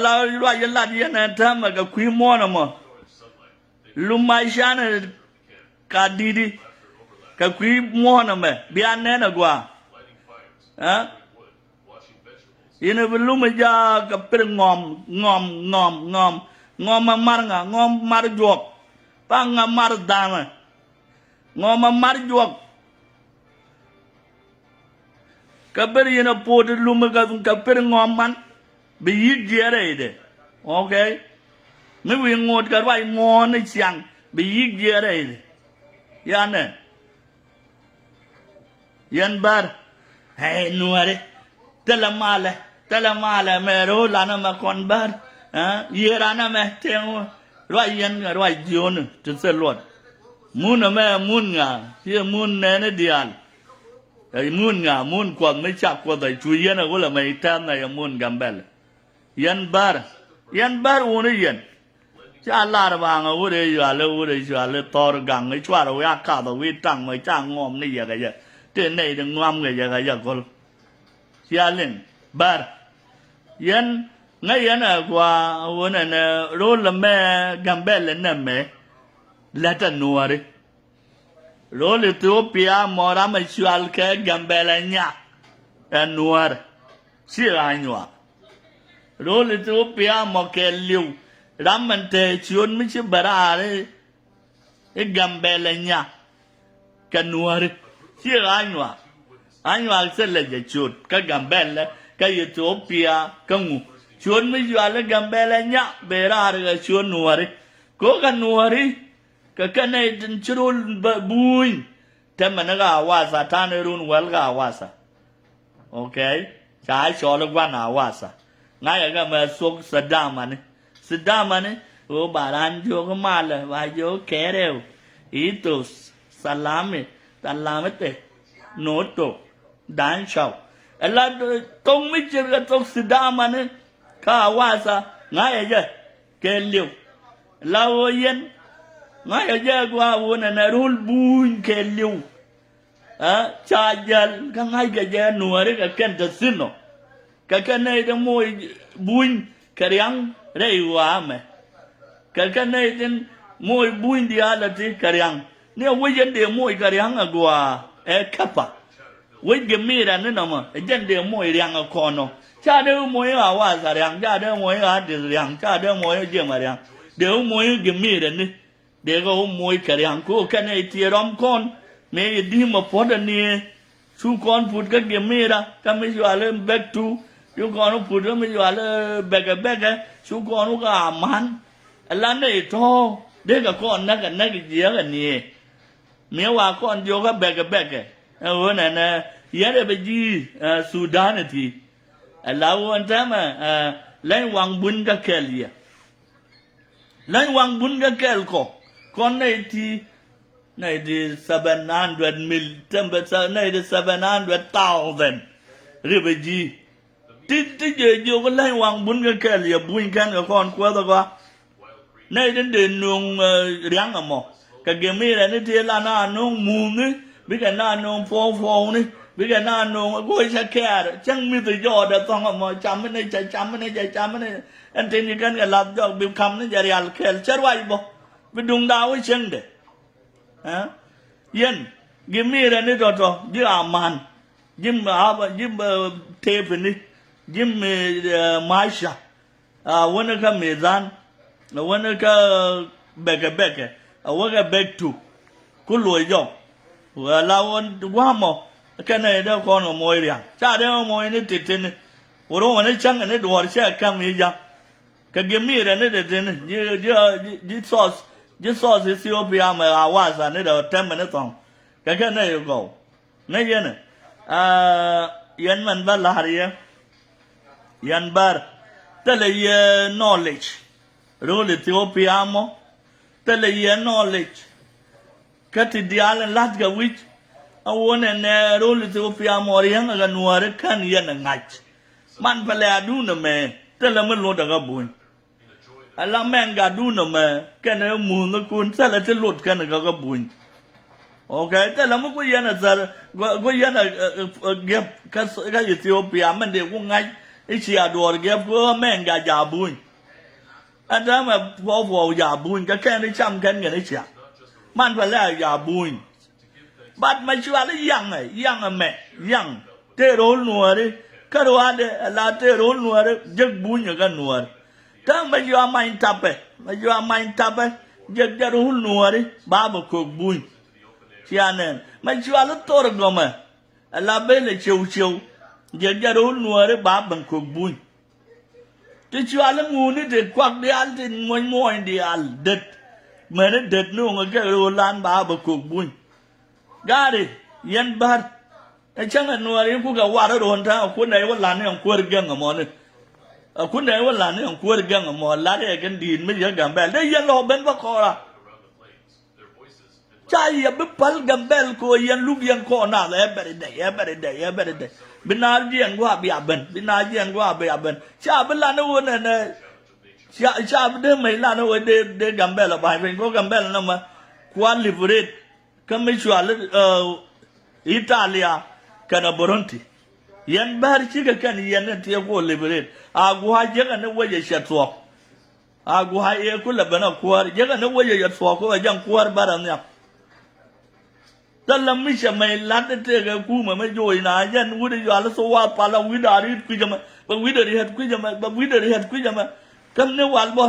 เราว่ายันลาดีนะทำมากับคุยมอนะมั้งลุมไม่ใช่นะกัดดีกับคุยมอนะมั้งเบียนเนี่ยนะกว่ายันเป็นลุมจะกับเป็นงอมมามาร์งะงอมมาร์จวกปังมาร์ดามงอมมามาร์จวกกับเป็นยันพูดลุมกับเป็นงอมมันบีเจียร์เด้โอเคไม่วิ่งงดกันไว้งอในเสียงบีเจียร์เด้ยันเนี่ยยันบาร์เฮ้ยนัวเด้ตละมาเลยไม่รู้ลานามาคอนบาร์ยีรานาไม่เที่ยวรวยยันรวยจีโอนจุดเสลวดมุนไม่มุนงาที่มุนเนี่ยเดียนไอ้มุนงามุนกว่าไม่จับกว่าแต่ช่วยยันก็เลยไม่แทนในมุนกัมเบลยันบาร์อุนยัน cha la da ba nga wo de yua le to gang ngai chwa ro ya ka do wi tang mai cha ngom ni ya ga ya te nei de ngom ga ya ga ya ko sia len bar yan ngai yan a kwa wo na na ro le me gambel na me la ta nuare ro le Ethiopia mora ma shual ke gambel nya nuare si ra nyua ro le Ethiopia mo ke liu ramante chion mi chi barare e gambel nya ka nuare si ra nyua anyua se le je chut ka gambel ka Ethiopia ka ngu chuon mi yua gambele nya berare ga chuon nuari ko ka nuari ka kane tin churul buin temana ga wasa tanerun wal ga wasa okay sai cho lo gwan na wasa ngai ga ma sok sadamane o baran jo ko mal va jo kereu itos salame te noto dan chau ela tong mi chir ga tok sadamane ka wasa ngai je ke liu lao yen ngai je kwa wona na rul buin ke liu cha jal ka ngai ga je nuare ka ken ta sino ka kanai de moy buin karyang reiwa me ka kanai den moy buin dia la ti karyang ne wo yen de moy karyang agwa e kapa wo ge mira ne no mo jen de moy ryang ko no cha de moy a wa sa ryang cha de moy a de ryang cha de moy je ma ryang de moy ge mira ne de go moy karyang ko kanai ti rom kon me di mo poda ni su kon put ka ge mira ka me yo ale back to you gonna put them in your beggar, you gonna go a man, a land to, they got corn nugget year and ye. Mewa corn yoga beggar, and one and yet a begy Sudanity. Allow one time, Len Wang Bunga Kelly. Len Wang Bunga Kelko, con 700 mil, temperature 700,000 river G. Ti yo ko lai wang bun ga ke ya bun kan ga kon ko da ga nei den de nung riang amo ka ge mi ra ni ti la na nung mu ni bi ka na nung fo ni bi ka na nung ko cha ke ar chang mi ti yo da tong amo cham ni cham ni an tin ni kan ga lab jo bi kham ni ja rial khel char wai bo bi dung da wi cheng de ha yen ge mi ra ni to ji aman jim te ni Jim Maisha, one of a Mezan, one of a Becca, a worker back to Kulu Yo, who allow one to one more, a Canada corner Moria, Chadel Moine Titin, or on a chunk and it was shall come here. Can give me another thing, this sauce Ethiopia, I was another 10 minutes on. Can you go? Nayan, Yanman Valaria. Yan bar tele ye knowledge role Ethiopia mo tele ye knowledge kati dial lat ga wich awone ne role Ethiopia mo riang ga nuare kan ye na ngach man pale adu na me tele me lo da ga bun ala men ga du na me ken mu na kun sala te lot kan ga bun okay tele mo ko ye na zar go ye na gap ka Ethiopia man de ko ngach Ichi adore give men ga jabun. And I'm a poor jabun, ka can't chum can get it. Man will let jabun. But my young man, young. Tear old noire, Karuade, a latte old noire, jug boon you can noir. Tell me you are mine tapper, you are mine tapper, jug that old noire, barber cook boon. Chianen, my you are the torgoma, a la belle chill. Jajarul nuare babang cook boon. Did you all moon it quack the alt in 1 more in the al dead? Many dead no a girl land barber cook boon. Got it, yen bar. A chang and no cook a water on town, couldn't I will land on quarter gang a morning. I couldn't I will land on quarter gang a more laddie again, the million gambel. The yellow benbacora. Chai a bipal gambel ko yen lugian corner every day. Binaji and Guabiaben, Binaji and Guabiaben. Chabelano and ชาเดิมไม่ลานะเว้ยเดกัมเบลละไปเป็นก็กัมเบลนะมาควาลิเวเรตก็ไม่ชัวร์อิตาลีกันบรอนตียันบาร์ชิกกันยันเนี่ยที่กูลิเวเรตอากูหายกันเนี่ยว่าจะเช็ดตัวอากูหายกูเลยเป็นนักควาร์ยังกันเนี่ยว่าจะเช็ดตัวก็ยังควาร์บาร์เนี่ยแต่ละมิชไม่ลัดเตะกับกูมันไม่จ่อยนะยันวุฒิยาลสวาปาลาวิดาริคุยจะมาบางวิดาริหัดคุยจะมาบางวิดาริหัดคุยจะมากันเนี่ยวันบ่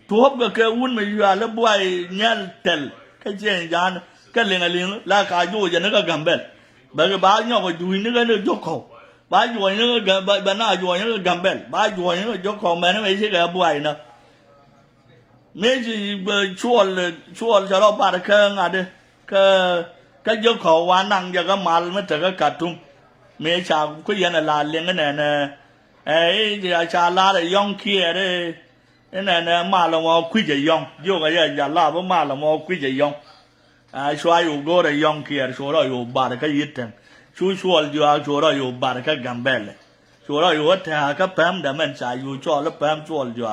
ทัวบก็แค่วุ้นไม่ยาลบ่อยเงี้ยเตลแค่เจ้าจานแค่เลี้ยงลากาโยจะนึกกัมเบลบางบ้านเนี่ยก็ดูนึกกันยกเขาบ้านจ่อยนึกกันบ้านน่าจ่อยนึกกัมเบลบ้านจ่อยนึกยกเขาแม่เนี่ยไม่ใช่แค่บ่อยนะไม่ใช่ชัวจะรอปาร์เคงอะไรก็ยกเขาวานังจะก็มาไม่แต่ก็กัดทุ่มเมื่อชาคุยกันลาเลี้ยงกันเนี่ยไอ้ชาลาเลยย่องเคียเลยเนี่ยมาละมอคุยจะย่องโยกอะไรอย่าลาเพราะมาละมอคุยจะย่องช่วยอยู่ก็เลยย่องเคียช่วยเราอยู่บาร์ก็ยึดเองช่วยอยู่เราอยู่บาร์ก็กัมเบลช่วยเราอยู่แต่ก็แพมเดมันชายอยู่ช่วยแล้วแพมช่วยอยู่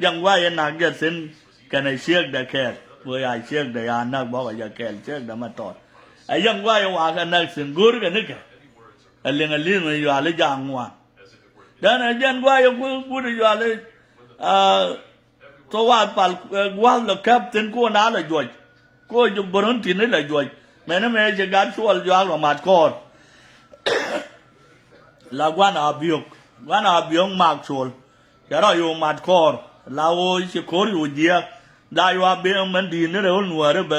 ยังว่ายังนักจะสิ้นกันในเชือกเด็กแค่เมื่อไอ้เชือกเด็กนักบอกว่าอย่าแก่เชือกเด็กมาต่อไอ้ยังว่ากันนักสิงกูร์กันนึกไอ้เรื่องมันอยู่อะไรจางว่าดังนั้นยังว่ากูอยู่อะไรตัวว่าปัลว่าแล้วแคปตินกูน่าเลยจ่วยกูจะบริหารที่นี่เลยจ่วยแม้นั้นแม้จะการช่วยอยู่อะไรมาก่อนแล้ววันอาบิยงมากช่วยจะเราอยู่มาก่อนเราจะขออยู่เดียได้ว่าเบี้ยมันดีนี่เราหนูอะไรแบ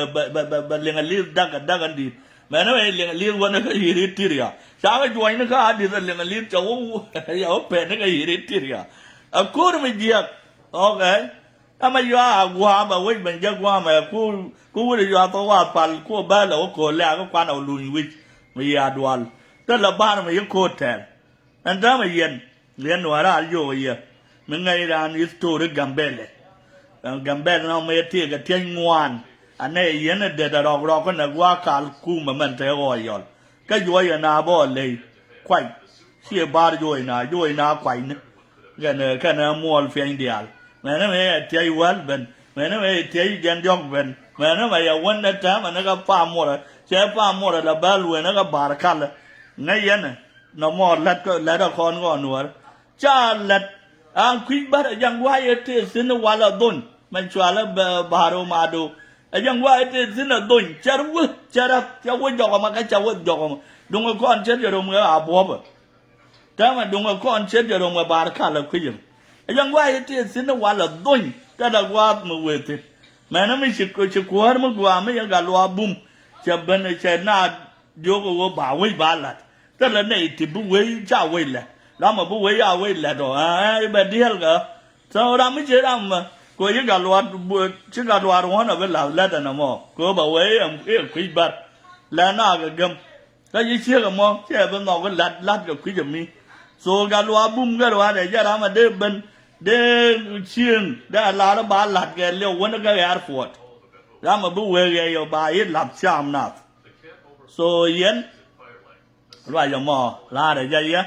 บเลี้ยงเลี้ยงดักดีแม้นั้นเลี้ยงเลี้ยงวันนั้นก็ฮิริติริยาชาวจ่วยนี่ก็ดีแต่เลี้ยงเลี้ยงเจ้าอย่าเป็นนี่ก็ฮิริติริยากูไม่เดียโอเคถ้าไม่ยากูหามาไว้เป็นยักษ์ว่ามากูไม่ได้ยาตัวว่าปัลกูบ้านเราโกนแล้วก็ควันเอาลุยวิชไม่ยาดวลแต่ละบ้านมันยังโคตรแทนอันนั้นไม่เย็นเลี้ยงหนูอะไรอยู่เยอะมึงไงร้านอิสตูริกัมเบลเราไม่ที่กับเทียนงวนอันนี้ยันเด็ดเราก็นึกว่าการกู้มันจะอ่อยอนก็ย่อยนาบ่เลยควายเชี่ยบาร์ย่อยนาควายนึกกันมัวเฟียงเดียร์แม้นั่นไม่เที่ยววันเป็นแม้นั่นไม่เที่ยวยันยองเป็นแม้นั่นไม่วันนั้นแต่มันก็ฟ้ามัวเลยเจ้าฟ้ามัวเลยบาลูนั่นก็บาร์คัลเลยไงยันน้ำมันลัดคอนก็หนัวจ้าลัดคุยบาร์ยังว่าที่สินวัลดุนมันชัวร์บารูมาดูยังว่าที่สินดุนจารุจาระจะวันจอกมาก็จะวันจอกมาดงก้อนเช็ดจะลงมาอาบวบแต่มันดงก้อนเช็ดจะลงมาบาร์คัลเลยคุยยังว่าที่สินวัลดุนแต่ละว่ามือเวทีแม้นั้นไม่ชิควาร์มันกว่าไม่ยังการว่าบุ้มจะเป็นจะน่าโยกว่าบ่าวไว้บาลัดแต่ละเนี่ยที่บุ้งไว้เจ้าไว้แหละแล้วมาบุ้งไว้เอาไว้แหละตัวแบบเดียวกันสาวเราไม่เชื่อเราก็ยังการว่าชิการว่าร้อนเอาไว้แล้วแล้วแต่นะมั่งก็บ่าวไว้คุยบัดแล้วน่าก็กำแล้วยิ่งเชื่อกันมั่งเชื่อเป็นนอกก็ลัดกับคุยจะมีส่วนการว่าบุ้มก็ว่าเนี่ยจะทำมาเดิมเป็นเดินเชียงได้ลาละบาลัดแกเลี้ยววันก็แอร์ฟอร์ดแล้วมาบุ้งเวกอยู่บ่ายหลับชามนัดส่วนยันว่าอย่างมั่งลาได้ยัง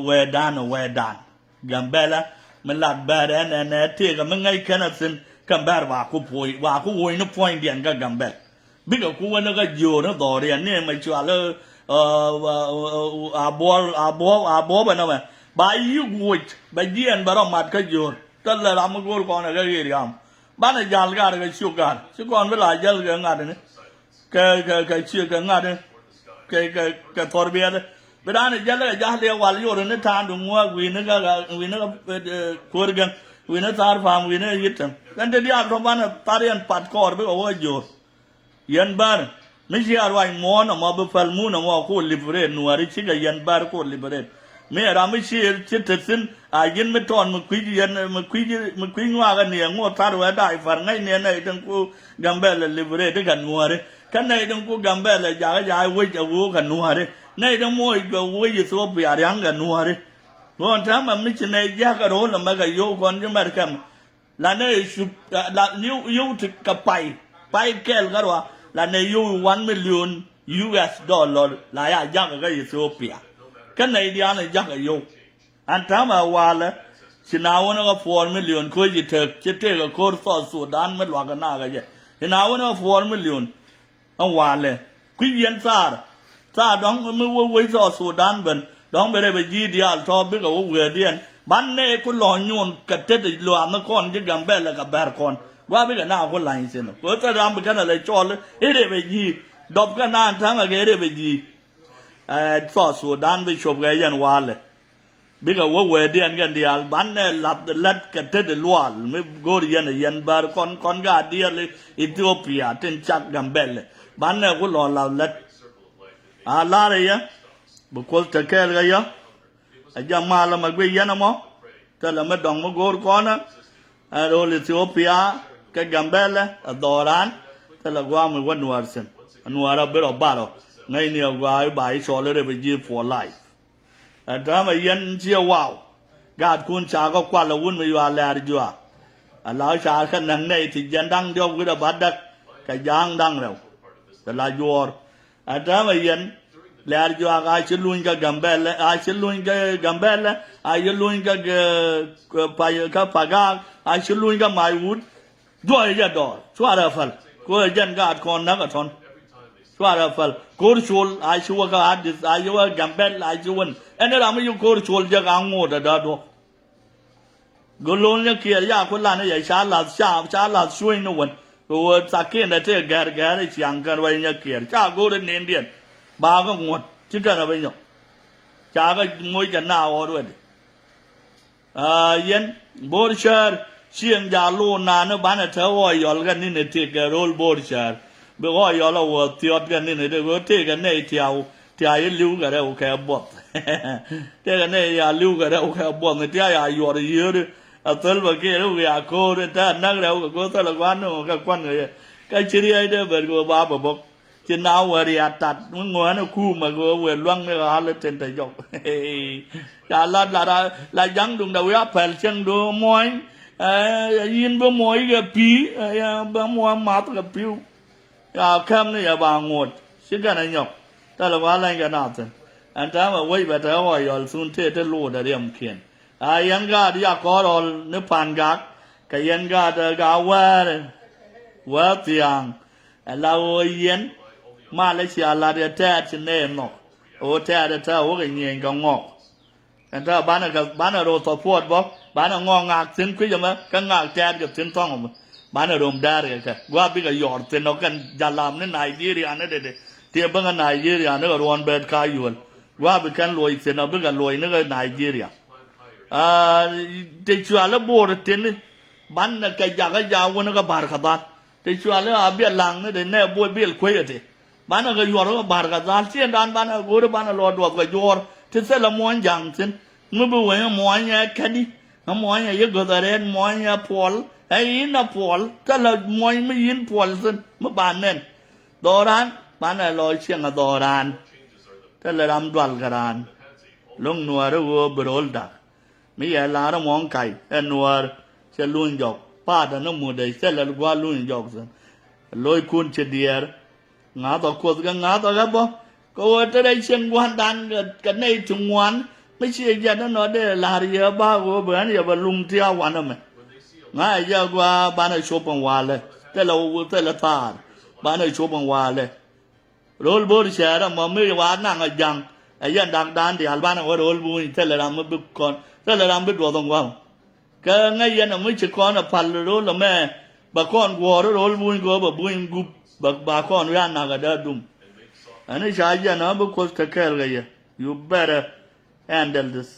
เวดานกัมเบลมันหลัดเบรนเนี่ยที่ก็มันไงแค่นั้นสิกัมเบลว่ากูป่วยนึกพอยเดียนก็กัมเบลบิ๊กกูวันนั้นก็อยู่นะต่อเรียนเนี่ยไม่ชัวร์เลยอาบัวเป็นอะไรบายุกุยบายีนบารมัดก็อยู่แต่ละรำกูก่อนก็เรียมบ้านจัลการก็ชุกันเวลาจัลกันงานเนี่ยก็ชื่อกันงานเนี่ยก็ทอร์เบียร์เวลาเนี่ยจัลเลี้ยววันอยู่เนี่ยทานดูมัววินก็คูร์กันวินทาร์ฟาร์มวินยึดกันแต่เดี๋ยวเราบ้านตาเรียนปัดคอร์ไปโอ้ยอยู่ยันบาร์ไม่ใช่อะไรมอนะมาบุฟเฟลมูนะมาโคลิเบเรตนัวริชิกยันบาร์โคลิเบเรตไม่ราไม่ใช่ชิดสินยันไม่ตอนมันคุยยันมันคุยงัวกันเนี่ยงัวทาร์ว่าได้ฟังไงเนี่ยในตรงกูกัมเบลลิเบเรตกันงัวเลยกันในตรงกูกัมเบลย้ายวิ่งจะวัวกันนัวเลยในตรงมวยก็วิ่งสู้ไปอะไรกันนัวเลยวันทั้งมันไม่ใช่ในยากระโดดมันก็โยกคนจะมาทำแล้วเนี่ยชุบแล้วยูถึงกับไปแก่กันว่าแล้วเนี่ยยู1 million US dollar แล้วยากก็ยิ่งสู้ไปกันในเดียนยากก็โยอันทั้งมาว่าเลย Chinawana ga 4 million ko ji tek chete ga kor so Sudan met wa ga na ga je Chinawana 4 million an wale ku yen sar dong me wo so Sudan ben dong be be ji dia to be ga wo we dien ban ne ku lo nyun ka te de lo am kon ji gambe la ga ber kon wa be ga na ko lai sen ko ta ram be kana le chol e de be ji dob ga na thang ga ge de be ji so Sudan be chob ga yan wale biết là vô quê đi anh cái đi ăn bán lạp lát cái tết để loạn mới go đi ăn bar con gà đi ăn Ethiopia trên chặt gầm bèn này bán này có lò lạp lát la đấy á bữa qua chơi cái cái á giờ mà là mà quê yên không thế là mới đồng mới go con á rồi Ethiopia cái gầm bèn này đò rán thế là qua mới quên nuôi sen nuôi ra biết rồi ba rồi ngay nhiều qua bài sổ lên để bị gì for lifeถ้ามายันเชี่ยวว่าวกาดคุณชาก็กวาดละวุ่นไม่ว่าแลดีจ้ะแล้วชาขันนังในที่ยันดังเดียวก็บัดดักก็ยางดังแล้วแต่ละยัวถ้ามายันแลดีจ้ะอาชิลุนก็กัมเบลอาชิลุนก็กัมเบลอาชิลุนก็ไปก็ปากาอาชิลุนก็ไม่วุ้นด้วยยัดดอชัวร์ฟัลก็ยันกาดคนนักทอนชัวร์ฟัลกูรชูลอาชิวก็อาดิสอาชิวกัมเบลอาชิวันอันนี้เราไม่ยุ่งกูรชูลจะกังวลแต่ดูกุลนเนี่ยเกี่ยยาคนละเนี่ยชาลาช่วยนู่นตัวสักเกณฑ์เนี่ยแกได้เสียงกันไว้เนี่ยเกี่ยชากูเรียนเดียนบาก็งวดชิกันอะไรเนี่ยชาก็มวยกันหน้าอ๋อด้วยยันบอร์ชาร์เชียงยาลูนาเนี่ยบ้านเธอว่าย่อกันนี่เนี่ยที่กับโรลบอร์ชาร์เมื่อว่าย่อเราว่าเที่ยวกันนี่เนี่ยเดี๋ยวที่กันเนี่ยเที่ยวยันลิ้วกันแล้วโอเคบอดเที่ยวกันเนี่ยยาลิ้วกันแล้วโอเคบอดเนี่ยที่ยาย่อเยอะตัวเมื่อกี้เราอยากโค้ดแต่นักเราก็โค้ดตัวละวันนู้นก็ควันเลยก็เฉลี่ยได้เบิดก็บ้าบอกจะน่าวเรียตัดมึงหัวน่ะคู่มาก็เวรล่วงเนี่ยหาเลยเต็มแต่ยกจะลายังดวงดาวยับแผ่นเชียงดูมวยยินบ่มวยกับปีบ่มวยมาตัวกับปิวเข้มเนี่ยอย่าบางงดสิ่งกันยกแต่ละวันอะไรกันน่าจะอันนั้นว่าไว้แบบแต่ว่าย่อสุนเทศโลดเรียมเขียนยังก็ที่อยากขอรอนึกผ่านกักก็ยังก็จะกาว่าเตียงเราเย็นมาเลเซียเราจะแท้ชนเนมเนาะโอ้แท้จะแท้โอ้ก็เงี้ยก็งอกแต่ถ้าบ้านเราตัวพูดบอกบ้านเรางอกงากถึงคุยจะมาก็งากแท้กับถึงท้องบ้านเราดมได้เลยค่ะว่าพี่ก็หยอดเส้นเรากันยาลามนี่ไนจีเรียนี่เด็ดเทียบกับไนจีเรียนี่ก็รวนเบดคายอยู่ว่าพี่กันรวยเส้นเราพี่กันรวยนี่ก็ไนจีเรียte chuala bor ten ban na ka jaga jawon ka bar khadan te chuala abia lang ne ne boy bel khoyete ban na ga yor bar khadan chen dan ban na gor ban na lo do ga yor te se la mon jang sen mu bu wen mo nya kadi mo nya ye go daren mo nya pol ai na pol ta la mo me yin pol sen ma ban nen doran ban na lo chen ga doran ta la ram dwal garan long nuar wo brol daมีอะไรเรามองไก่นัวเชลุนยกป้าแต่น้ำมูดได้เสร็จแล้วว่าลุนยกสิลอยคุณเฉดียร์งาต่อคนกันงาต่อครับบ่ก็ว่าจะได้เชียงวันดันกันในถึงวันไม่ใช่ยันนั่นนอได้ลาเรียบ้าก็เบื่อเนี่ยบลุงเที่ยววันนั่นไหมง่ายยากว่าบ้านในชบังวาเลยแต่เราตาบ้านในชบังวาเลยโรลบอร์เชียร์มันไม่ว่านั่งยังไอ้ยันดังดันที่ฮัลบ้านว่าโรลบุญแต่เราไม่บุกก่อนแต่เราไม่ดูตรงว่าก็ไงยันไม่ใช่ก่อนพันโรลแม่บางคนกลัวโรลบุญก็แบบบุญกุบบางคนยันนักเดินดุมอันนี้ใช่ยันนะบุกคนตะแคร์กัน you better handle this